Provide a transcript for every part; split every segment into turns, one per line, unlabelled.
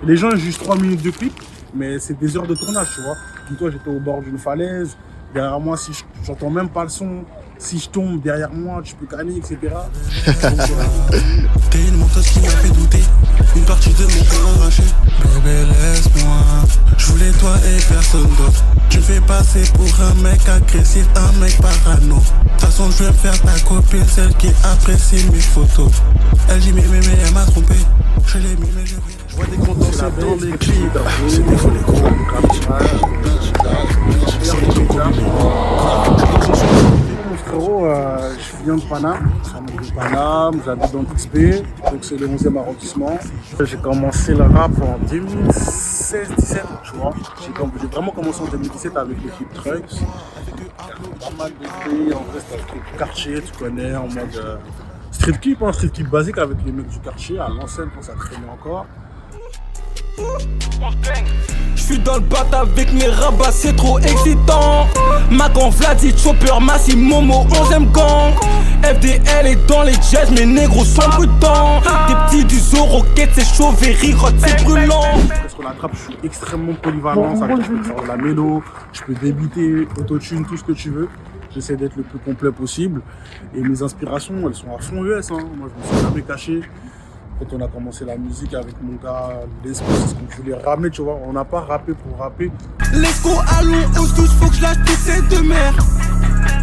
Les gens jugent 3 minutes de clip, mais c'est des heures de tournage, tu vois. Dis-toi, j'étais au bord d'une falaise. Derrière moi, si j'entends même pas le son, si je tombe derrière moi, tu peux canner, etc.
T'es une menteuse qui m'a fait douter. Une partie de mon cœur arraché. Bébé, laisse-moi. Je voulais toi et personne d'autre. Tu me fais passer pour un mec agressif, un mec parano. De toute façon, je vais faire ta copine, celle qui apprécie mes photos. Elle dit mais elle m'a trompé. Je l'ai mis, mais je vois des contentieux dans les clips. C'est des faux les gros.
Mon frérot, je viens de Paname, j'habite dans l'XP, donc c'est le 11e arrondissement. J'ai commencé le rap en 2016-17, tu vois. J'ai vraiment commencé en 2017 avec l'équipe Trucks. Pas mal de filles, en vrai c'était un truc quartier, tu connais, en mode street clip basique avec les mecs du quartier, à l'ancienne quand ça traînait encore.
Je suis dans le bat avec mes rabats, c'est trop excitant. Macan, Vladi, Chopper, Massi, Momo, 11ème gang. FDL est dans les jazz, mes négros sont prudents. Des petits du zoo, roquette, c'est chaud, Rod, c'est brûlant.
Parce que la trappe, je suis extrêmement polyvalent, ça veut dire que je peux faire de la mélo, je peux débiter, autotune, tout ce que tu veux. J'essaie d'être le plus complet possible. Et mes inspirations, elles sont à fond US. Moi, je me suis jamais caché. Quand on a commencé la musique avec mon gars, l'esprit, c'est ce qu'on voulait ramener, tu vois. On n'a pas rappé pour rapper.
Let's go, allons aux touches, faut que je lâche toutes ces deux mères.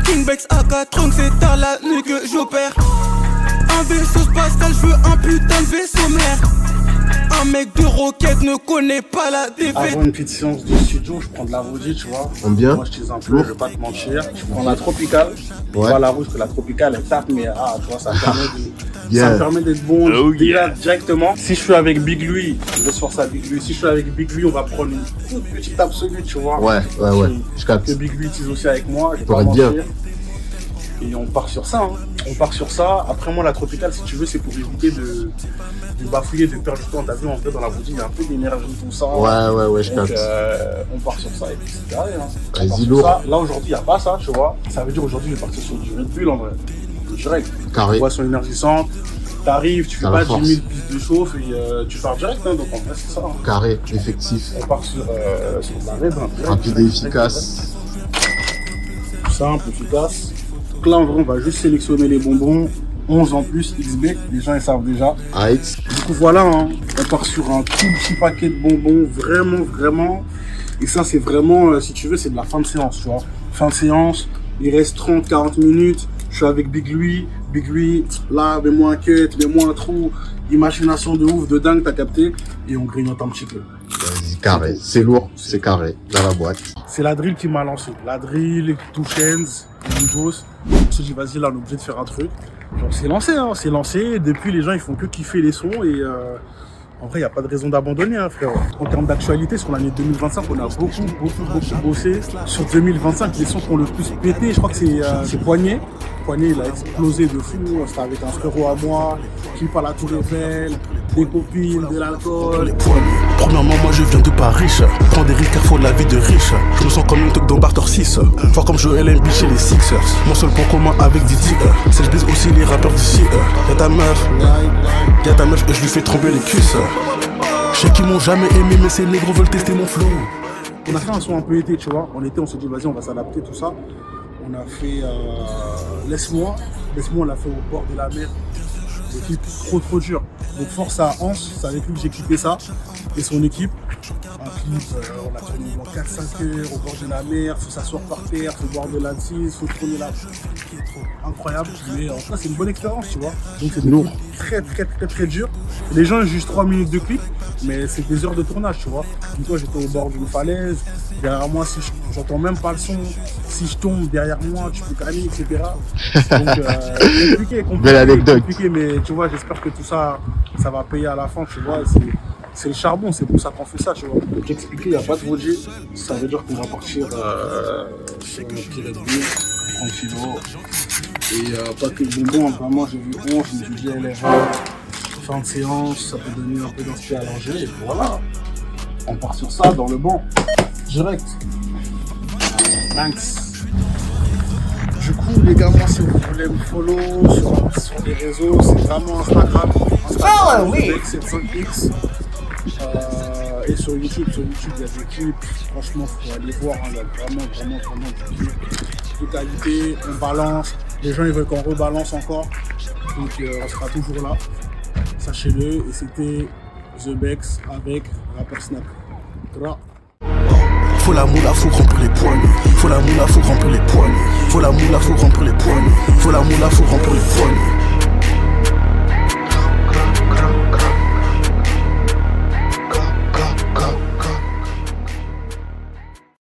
Kingbex AK Trunk, c'est à la nuit que j'opère. Un vaisseau spatial, je veux un putain de vaisseau mère. Un mec de roquette ne connaît pas la défaite.
Avant une petite séance de studio, je prends de la Rodi, tu vois.
Bien.
Moi, je tease un peu, je vais pas te mentir. Je prends la tropicale. Tu vois la rouge, que la tropicale, elle tape, mais tu vois, ça me permet d'être bon directement. Si je suis avec Big Louis, je vais se forcer à Big Louis. Si je suis avec Big Louis, on va prendre une toute petite absolue, tu vois.
Ouais. Je capte.
Que Big Louis utilise aussi avec moi, je vais pas mentir. Et on part sur ça, On part sur ça. Après, moi, la tropicale, si tu veux, c'est pour éviter de bafouiller, de perdre du temps. T'as vu, en fait, dans la boutique, il y a un peu d'énergie, tout ça.
Ouais, je capte.
On part sur ça et puis c'est carré.
Vas-y, lourd.
Là, aujourd'hui, il n'y a pas ça, tu vois. Ça veut dire aujourd'hui, je vais partir sur du Red Bull, en vrai. Direct.
Carré.
Boisson énergisante. T'arrives, tu fais pas 10 000 pistes de chauffe et tu pars direct. Donc, en vrai, c'est ça.
Carré, effectif.
On part sur la Red.
Rapide et efficace.
Simple, efficace. Donc là, en vrai, on va juste sélectionner les bonbons. 11 en plus, XB, les gens ils savent déjà. Du coup, voilà, on part sur un tout petit paquet de bonbons, vraiment. Et ça, c'est vraiment, si tu veux, c'est de la fin de séance, tu vois. Fin de séance, il reste 30-40 minutes. Je suis avec Big Louis. Big Louis, là, mets-moi un cut, mets-moi un trou. Imagination de ouf, de dingue, t'as capté. Et on grignote un petit peu.
Vas-y, carré. C'est lourd, c'est carré. Dans la boîte.
C'est la drill qui m'a lancé. La drill, Two Chainz, Migos. Je me suis dit, vas-y, là, on est obligé de faire un truc. Genre, c'est lancé. Depuis, les gens, ils font que kiffer les sons. Et en vrai, il n'y a pas de raison d'abandonner, frère. En termes d'actualité, sur l'année 2025, on a beaucoup bossé. Sur 2025, les sons qui ont le plus pété, je crois que c'est Poignet. Poignet, il a explosé de fou. C'était avec un frérot à moi, qui parle à Tour Eiffel, des copines, de l'alcool.
Premièrement, moi je viens de Paris. Prends des risques car faut de la vie de riche. Je me sens comme une toque dans Barter 6. Fort comme Joel Embiid chez les Sixers. Mon seul point commun avec Didi, c'est que je baise aussi les rappeurs d'ici. Y'a ta meuf et je lui fais trembler les cuisses. Je sais qu'ils m'ont jamais aimé, mais ces négros veulent tester mon flow.
On a fait un son un peu été, tu vois. En été, on s'est dit, vas-y, on va s'adapter, tout ça. On a fait Laisse-moi, on l'a fait au bord de la mer. Le clip trop dur. Donc force à Hans, c'est avec lui que j'ai clippé ça. Et son équipe. Un clip, on a tourné pendant 4-5 heures au bord de la mer, faut s'asseoir par terre, faut boire de l'A6, faut tourner là. Incroyable. Mais en tout cas, c'est une bonne expérience, tu vois. Donc c'est lourd. Très dur. Les gens jugent 3 minutes de clip, mais c'est des heures de tournage, tu vois. Dis-toi, j'étais au bord d'une falaise. Derrière moi, si j'entends même pas le son, si je tombe derrière moi, tu peux canner, etc. Donc, compliqué, mais tu vois, j'espère que tout ça, ça va payer à la fin, tu vois. C'est le charbon, c'est pour ça qu'on fait ça, tu vois. Comme j'expliquais, il n'y a pas de vodji. Ça veut dire qu'on va partir sur un petit Red Bull, tranquillo. Et pas que le bonbon, vraiment, j'ai vu 11, je me suis dit, elle est fin de séance, ça peut donner un peu d'inspiration à langer. Et voilà, on part sur ça dans le banc, direct. Thanks. Du coup, les gars, moi, si vous voulez me follow sur les réseaux, c'est vraiment Instagram. Follow me! 75X. Et sur YouTube, il y a des clips, franchement, faut aller voir, hein, il y a vraiment des clips de qualité, on balance, les gens ils veulent qu'on rebalance encore, donc on sera toujours là, sachez-le, et c'était The Bex avec Rapper Snap.
Faut la moula, faut remplir les poignées. Faut la moula, faut remplir les poignées. Faut la moula, faut remplir les poignées. Faut la moula, faut remplir les poignées.